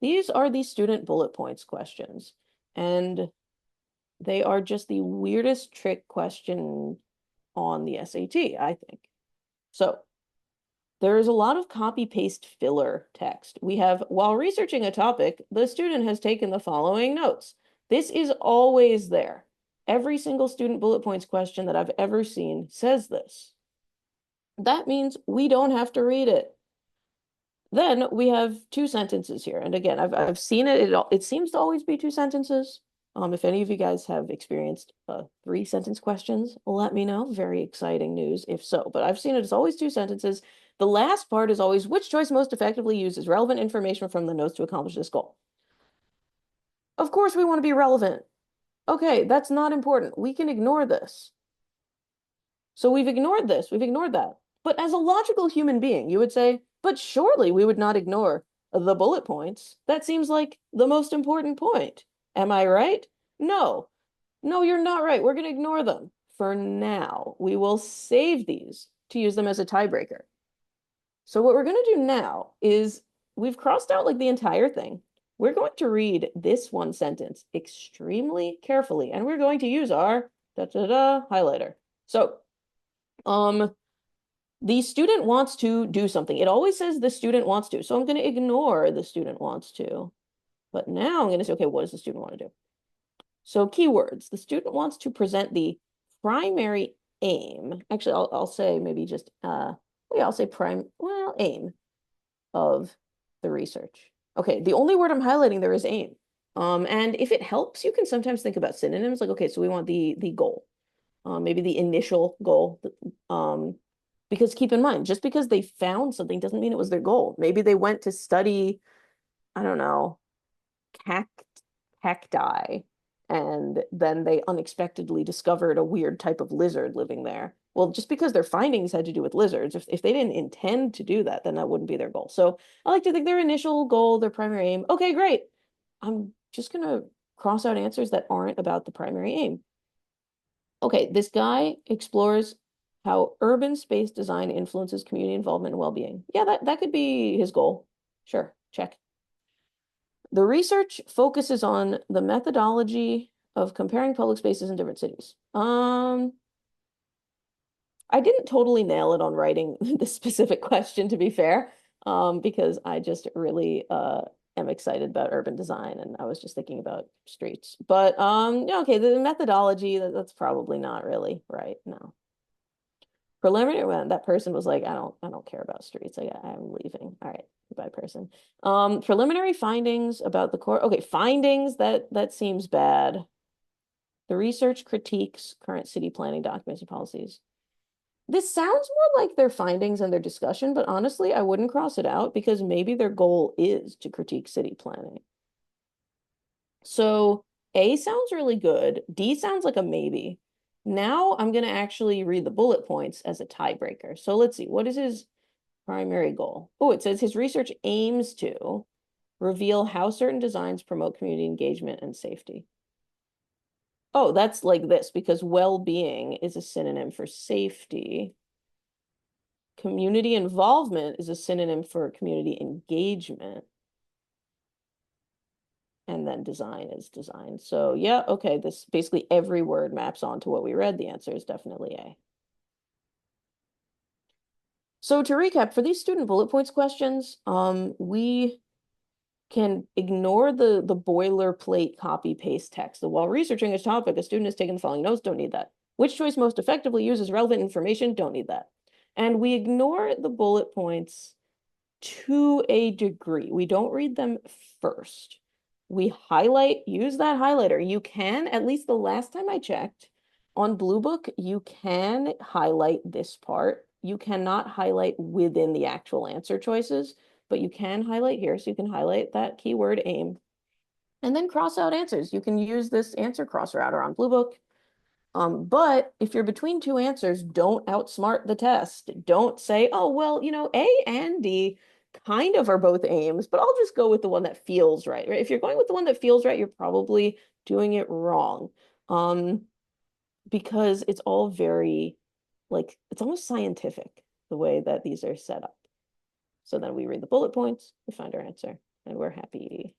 These are the student bullet points questions, and they are just the weirdest trick question on the SAT, I think. So there is a lot of copy-paste filler text. We have, while researching a topic, the student has taken the following notes. This is always there. Every single student bullet points question that I've ever seen says this. That means we don't have to read it. Then we have two sentences here. And again, I've seen it. It seems to always be two sentences. If any of you guys have experienced 3-sentence questions, let me know. Very exciting news if so. But I've seen it as always two sentences. The last part is always which choice most effectively uses relevant information from the notes to accomplish this goal. Of course, we want to be relevant. Okay, that's not important. We can ignore this. So we've ignored this. We've ignored that. But as a logical human being, you would say, but surely we would not ignore the bullet points. That seems like the most important point. Am I right? No. No, you're not right. We're going to ignore them for now. We will save these to use them as a tiebreaker. So what we're going to do now is we've crossed out like the entire thing. We're going to read this one sentence extremely carefully, and we're going to use our highlighter. So, the student wants to do something. It always says the student wants to. So I'm going to ignore the student wants to. But now I'm going to say, okay, what does the student want to do? So keywords. The student wants to present the primary aim. Actually, I'll say maybe just, yeah, I'll say aim of the research. Okay, the only word I'm highlighting there is aim. And if it helps, you can sometimes think about synonyms. Like, okay, so we want the goal. Maybe the initial goal. Because keep in mind, just because they found something doesn't mean it was their goal. Maybe they went to study, I don't know, cacti, and then they unexpectedly discovered a weird type of lizard living there. Well, just because their findings had to do with lizards, if they didn't intend to do that, then that wouldn't be their goal. So I like to think their initial goal, their primary aim. Okay, great. I'm just gonna cross out answers that aren't about the primary aim. Okay, this guy explores how urban space design influences community involvement and well-being. Yeah, that could be his goal. Sure, check. The research focuses on the methodology of comparing public spaces in different cities. I didn't totally nail it on writing this specific question, to be fair, because I just really am excited about urban design, and I was just thinking about streets. But yeah, okay, the methodology, that's probably not really right. No. Preliminary, when that person was like, I don't care about streets. I'm leaving. All right, goodbye, person. Preliminary findings about the core. Okay, findings, that seems bad. The research critiques current city planning documents and policies. This sounds more like their findings and their discussion, but honestly, I wouldn't cross it out because maybe their goal is to critique city planning. So A sounds really good. D sounds like a maybe. Now I'm going to actually read the bullet points as a tiebreaker. So let's see, what is his primary goal? Oh, it says his research aims to reveal how certain designs promote community engagement and safety. Oh, that's like this, because well-being is a synonym for safety. Community involvement is a synonym for community engagement. And then design is design. So yeah, okay, this basically every word maps onto what we read. The answer is definitely A. So to recap, for these student bullet points questions, we can ignore the boilerplate copy paste text. While researching a topic, a student has taken the following notes, don't need that. Which choice most effectively uses relevant information, don't need that. And we ignore the bullet points to a degree. We don't read them first. We highlight, use that highlighter. You can, at least the last time I checked, on Blue Book, you can highlight this part. You cannot highlight within the actual answer choices, but you can highlight here. So you can highlight that keyword aim and then cross out answers. You can use this answer cross router on Blue Book. But if you're between two answers, don't outsmart the test. Don't say, oh, well, A and D kind of are both aims, but I'll just go with the one that feels right. If you're going with the one that feels right, you're probably doing it wrong. Because it's all very, like, it's almost scientific the way that these are set up. So then we read the bullet points, we find our answer. and we're happy.